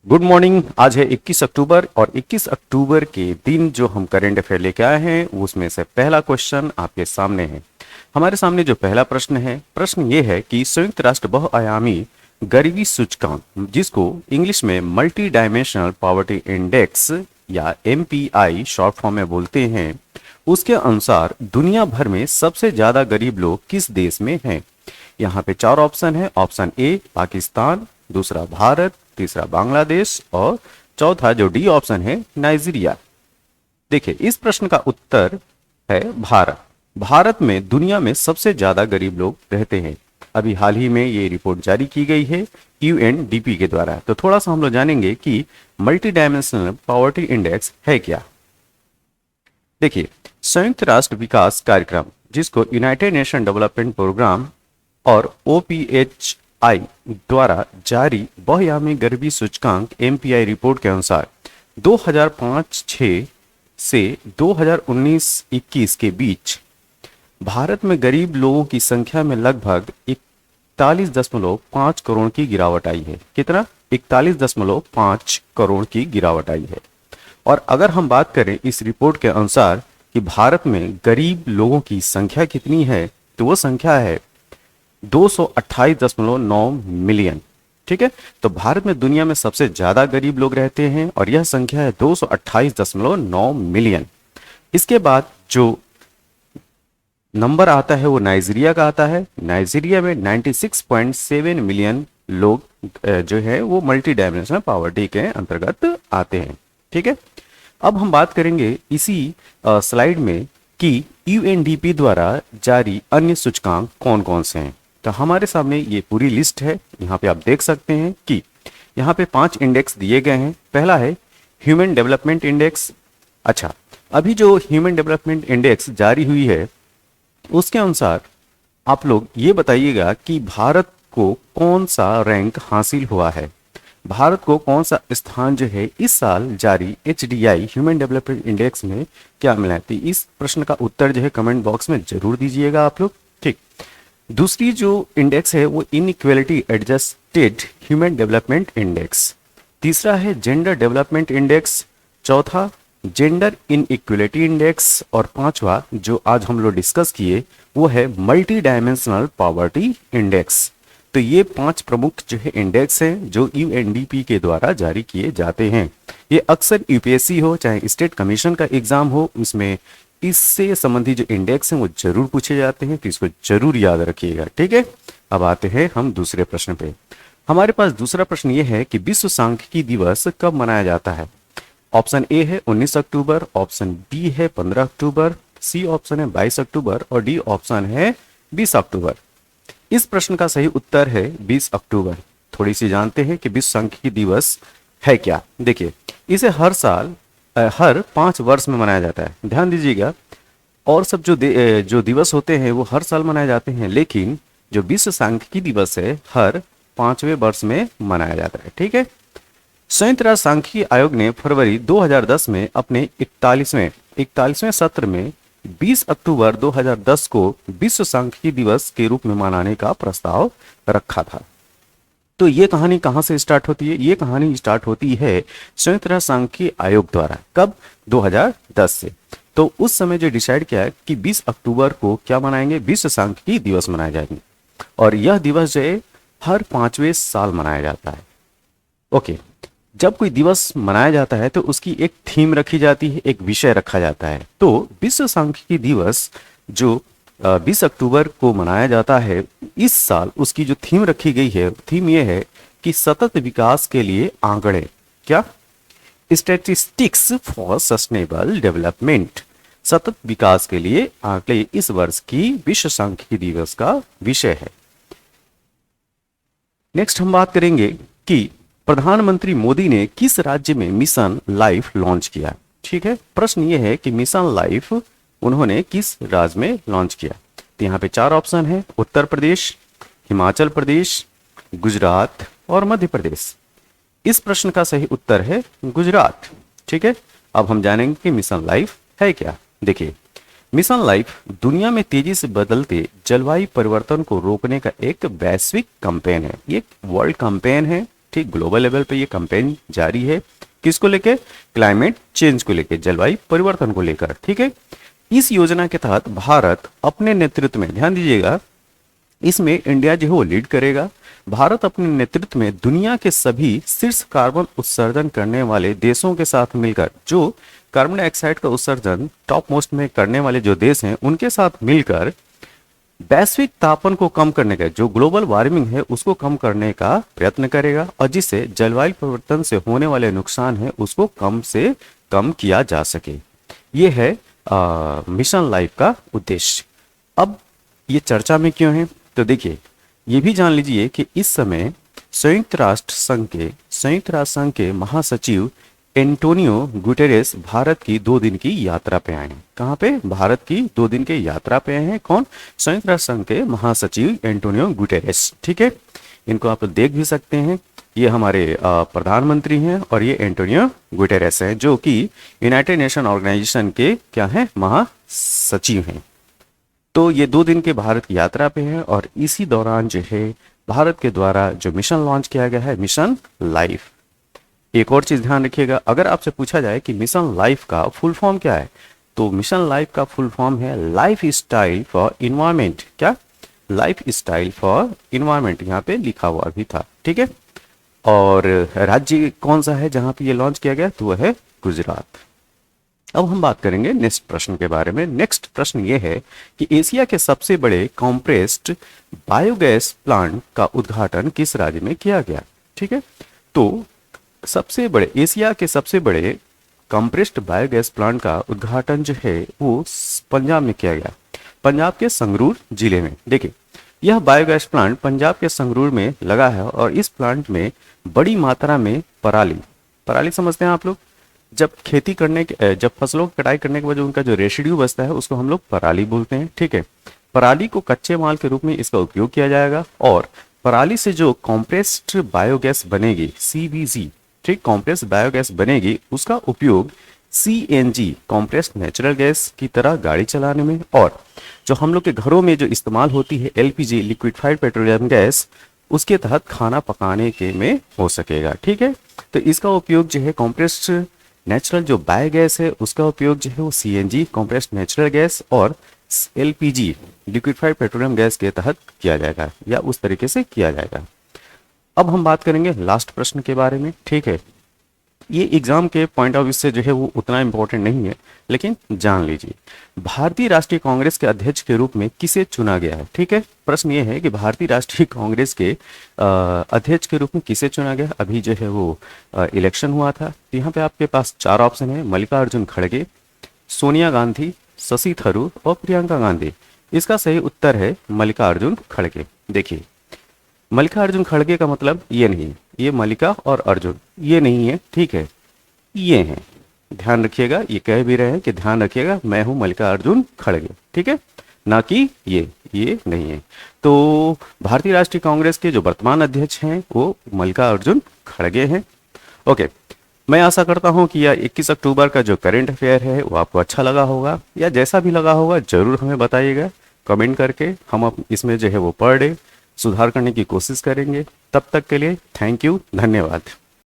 Good morning. आज है 21 अक्टूबर और 21 अक्टूबर के दिन जो हम करंट अफेयर लेके आए हैं उसमें से पहला क्वेश्चन आपके सामने है। हमारे सामने जो पहला प्रश्न ये है कि संयुक्त राष्ट्र बहुआयामी गरीबी सूचकांक, जिसको इंग्लिश में मल्टी डायमेंशनल पॉवर्टी इंडेक्स या एमपीआई शॉर्ट फॉर्म में बोलते हैं, उसके अनुसार दुनिया भर में सबसे ज्यादा गरीब लोग किस देश में हैं। यहाँ पे चार ऑप्शन है। ऑप्शन ए पाकिस्तान, दूसरा भारत, तीसरा बांग्लादेश और चौथा जो डी ऑप्शन है नाइजीरिया। देखिए, इस प्रश्न का उत्तर है भारत। भारत में दुनिया में सबसे ज्यादा गरीब लोग रहते हैं। अभी हाल ही में ये रिपोर्ट जारी की गई है यूएनडीपी के द्वारा। तो थोड़ा सा हम लोग जानेंगे कि मल्टी डायमेंशनल पॉवर्टी इंडेक्स है क्या। देखिए, संयुक्त राष्ट्र विकास कार्यक्रम, जिसको यूनाइटेड नेशन डेवलपमेंट प्रोग्राम और ओपीएचआई द्वारा जारी बहुआयामी गरीबी सूचकांक एमपीआई रिपोर्ट के अनुसार 2005-6 से 2019-21 के बीच भारत में गरीब लोगों की संख्या में लगभग 41.5 करोड़ की गिरावट आई है। कितना? 41.5 करोड़ की गिरावट आई है। और अगर हम बात करें इस रिपोर्ट के अनुसार कि भारत में गरीब लोगों की संख्या कितनी है, तो वो संख्या है 228.9 मिलियन। ठीक है, तो भारत में दुनिया में सबसे ज्यादा गरीब लोग रहते हैं और यह संख्या है 228.9 मिलियन। इसके बाद जो नंबर आता है वो नाइजीरिया का आता है। नाइजीरिया में 96.7 मिलियन लोग जो है वो मल्टी डायमेंशनल पॉवर्टी के अंतर्गत आते हैं। ठीक है, अब हम बात करेंगे इसी स्लाइड में कि यूएनडीपी द्वारा जारी अन्य सूचकांक कौन कौन से हैं। तो हमारे सामने ये पूरी लिस्ट है। यहाँ पे आप देख सकते हैं कि यहाँ पे 5 इंडेक्स दिए गए हैं। पहला है ह्यूमन डेवलपमेंट इंडेक्स। अच्छा, अभी जो ह्यूमन डेवलपमेंट इंडेक्स जारी हुई है उसके अनुसार आप लोग ये बताइएगा कि भारत को कौन सा रैंक हासिल हुआ है। भारत को कौन सा स्थान जो है इस साल जारी एचडीआई ह्यूमन डेवलपमेंट इंडेक्स में क्या मिला है। तो इस प्रश्न का उत्तर जो है कमेंट बॉक्स में जरूर दीजिएगा आप लोग। ठीक, दूसरी जो इंडेक्स है वो inequality adjusted human development index. तीसरा है जेंडर डेवलपमेंट इंडेक्स। चौथा जेंडर इनइक्वालिटी इंडेक्स। और पांचवा जो आज हम लोग डिस्कस किए वो है मल्टी डायमेंशनल पॉवर्टी इंडेक्स। तो ये 5 प्रमुख जो है इंडेक्स हैं जो यूएनडीपी के द्वारा जारी किए जाते हैं। ये अक्सर यूपीएससी हो चाहे स्टेट कमीशन का एग्जाम हो, उसमें इससे संबंधित जो इंडेक्स हैं वो जरूर पूछे जाते हैं, तो इसको जरूर याद रखिएगा। ठीक है, अब आते हैं हम दूसरे प्रश्न पे। हमारे पास दूसरा प्रश्न ये है कि विश्व सांख्यिकी दिवस कब मनाया जाता है। ऑप्शन ए है 19 अक्टूबर, ऑप्शन बी है 15 अक्टूबर, सी ऑप्शन है 22 अक्टूबर और डी ऑप्शन है 20 अक्टूबर। इस प्रश्न का सही उत्तर है 20 अक्टूबर। थोड़ी सी जानते हैं कि विश्व सांख्यिकी दिवस है क्या। देखिए, इसे हर साल हर 5 वर्ष में मनाया जाता है। ध्यान दीजिएगा, और सब जो दिवस होते हैं वो हर साल मनाए जाते हैं, लेकिन जो विश्व सांख्यिकी दिवस है हर 5वें वर्ष में मनाया जाता है। ठीक है, संयुक्त राष्ट्र सांख्यिकी आयोग ने फरवरी 2010 में अपने 41वें सत्र में 20 अक्टूबर 2010 को विश्व सांख्यिकी दिवस के रूप में मनाने का प्रस्ताव रखा था। तो ये कहानी कहां से स्टार्ट होती है? ये कहानी स्टार्ट होती है संयुक्त राष्ट्र सांख्यिकी आयोग द्वारा। कब? 2010 से। तो उस समय जो डिसाइड किया है कि 20 अक्टूबर को क्या मनाएंगे, विश्व सांख्यिकी दिवस मनाए जाएंगे। और यह दिवस जो है हर 5वें साल मनाया जाता है। ओके, जब कोई दिवस मनाया जाता है तो उसकी एक थीम रखी जाती है, एक विषय रखा जाता है। तो विश्व सांख्यिकी दिवस जो 20 अक्टूबर को मनाया जाता है, इस साल उसकी जो थीम रखी गई है, थीम ये है कि सतत विकास के लिए आंकड़े। क्या? Statistics for sustainable development. सतत विकास के लिए आंकड़े इस वर्ष की विश्व सांख्यिकी दिवस का विषय है। नेक्स्ट हम बात करेंगे कि प्रधानमंत्री मोदी ने किस राज्य में मिशन लाइफ लॉन्च किया। ठीक है, प्रश्न ये है कि मिशन लाइफ उन्होंने किस राज्य में लॉन्च किया। तो यहाँ पे 4 ऑप्शन है, उत्तर प्रदेश, हिमाचल प्रदेश, गुजरात और मध्य प्रदेश। इस प्रश्न का सही उत्तर है गुजरात। ठीक है, अब हम जानेंगे कि मिशन लाइफ है क्या। देखिए, मिशन लाइफ दुनिया में तेजी से बदलते जलवायु परिवर्तन को रोकने का एक वैश्विक कैंपेन है। ये एक वर्ल्ड कैंपेन है ठीक, ग्लोबल लेवल पे ये कैंपेन जारी है, किसको लेके? क्लाइमेट चेंज को लेके, जलवायु परिवर्तन को लेकर। ठीक है, इस योजना के तहत भारत अपने नेतृत्व में, ध्यान दीजिएगा, इसमें इंडिया जो है वो लीड करेगा। भारत अपने नेतृत्व में दुनिया के सभी शीर्ष कार्बन उत्सर्जन करने वाले देशों के साथ मिलकर, जो कार्बन डाइऑक्साइड का उत्सर्जन टॉप मोस्ट में करने वाले जो देश हैं उनके साथ मिलकर वैश्विक तापमान को कम करने का, जो ग्लोबल वार्मिंग है उसको कम करने का प्रयत्न करेगा, और जिससे जलवायु परिवर्तन से होने वाले नुकसान है उसको कम से कम किया जा सके। ये है मिशन लाइफ का उद्देश्य। अब ये चर्चा में क्यों है? तो देखिए, ये भी जान लीजिए कि इस समय संयुक्त राष्ट्र संघ के महासचिव एंटोनियो गुटेरेस भारत की 2 दिन की यात्रा पे आए हैं। कहाँ पे? भारत की 2 दिन की यात्रा पे आए हैं। कौन? संयुक्त राष्ट्र संघ के महासचिव एंटोनियो गुटेरेस। ठीक है, इनको आप देख भी सकते हैं, ये हमारे प्रधानमंत्री हैं और ये एंटोनियो गुटेरेस हैं, जो कि यूनाइटेड नेशन ऑर्गेनाइजेशन के क्या हैं? महासचिव हैं। तो ये 2 दिन के भारत की यात्रा पे है, और इसी दौरान जो है भारत के द्वारा जो मिशन लॉन्च किया गया है, मिशन लाइफ। एक और चीज ध्यान रखिएगा, अगर आपसे पूछा जाए कि मिशन लाइफ का फुल फॉर्म क्या है, तो मिशन लाइफ का फुल फॉर्म है लाइफ स्टाइल फॉर इन्वायरमेंट। क्या? लाइफ स्टाइल फॉर इन्वायरमेंट, यहाँ पे लिखा हुआ भी था। ठीक है, और राज्य कौन सा है जहां पे ये लॉन्च किया गया? तो वह है गुजरात। अब हम बात करेंगे नेक्स्ट प्रश्न के बारे में। नेक्स्ट प्रश्न ये है कि एशिया के सबसे बड़े कॉम्प्रेस्ड बायोगैस प्लांट का उद्घाटन किस राज्य में किया गया? ठीक है, तो एशिया के सबसे बड़े कंप्रेस्ड बायोगैस प्लांट का उद्घाटन जो है वो पंजाब में किया गया, पंजाब के संगरूर जिले में। देखिए, यह बायोगैस प्लांट पंजाब के संगरूर में लगा है, और इस प्लांट में बड़ी मात्रा में पराली समझते हैं आप लोग? जब खेती करने के जब फसलों की कटाई करने के बाद जो उनका जो रेसिड्यू बचता है उसको हम लोग पराली बोलते हैं। ठीक है, पराली को कच्चे माल के रूप में इसका उपयोग किया जाएगा, और पराली से जो कॉम्प्रेस्ड बायोगैस बनेगी, CBG, ठीक, कॉम्प्रेस्ड बायोगैस बनेगी, उसका उपयोग CNG, कॉम्प्रेस्ड नेचुरल गैस की तरह गाड़ी चलाने में, और जो हम लोग के घरों में जो इस्तेमाल होती है LPG, लिक्विफाइड पेट्रोलियम गैस, उसके तहत खाना पकाने के में हो सकेगा। ठीक है, तो इसका उपयोग जो है कॉम्प्रेस्ड नेचुरल जो बायोगैस है उसका उपयोग जो है वो CNG, कॉम्प्रेस्ड नेचुरल गैस, और LPG, लिक्विफाइड पेट्रोलियम गैस के तहत किया जाएगा, या उस तरीके से किया जाएगा। अब हम बात करेंगे लास्ट प्रश्न के बारे में। ठीक है, ये एग्जाम के पॉइंट ऑफ व्यू से जो है वो उतना इंपॉर्टेंट नहीं है, लेकिन जान लीजिए, भारतीय राष्ट्रीय कांग्रेस के अध्यक्ष के रूप में किसे चुना गया है? ठीक है, प्रश्न ये है कि भारतीय राष्ट्रीय कांग्रेस के अध्यक्ष के रूप में किसे चुना गया? अभी जो है वो इलेक्शन हुआ था। तो यहाँ पे आपके पास 4 ऑप्शन है, मल्लिकार्जुन खड़गे, सोनिया गांधी, शशि थरूर और प्रियंका गांधी। इसका सही उत्तर है मल्लिकार्जुन खड़गे। देखिए, मल्लिकार्जुन खड़गे का मतलब ये नहीं, ये मल्लिका और अर्जुन ये नहीं है। ठीक है, ये हैं, ध्यान रखिएगा, ये कह भी रहे हैं कि ध्यान रखिएगा मैं हूं मल्लिकार्जुन खड़गे। ठीक है, ना कि ये नहीं है। तो भारतीय राष्ट्रीय कांग्रेस के जो वर्तमान अध्यक्ष हैं वो मल्लिकार्जुन खड़गे हैं। ओके, मैं आशा करता हूं कि यह 21 अक्टूबर का जो करंट अफेयर है वो आपको अच्छा लगा होगा, या जैसा भी लगा होगा जरूर हमें बताइएगा कमेंट करके। हम इसमें जो है वो पर डे सुधार करने की कोशिश करेंगे। तब तक के लिए थैंक यू, धन्यवाद।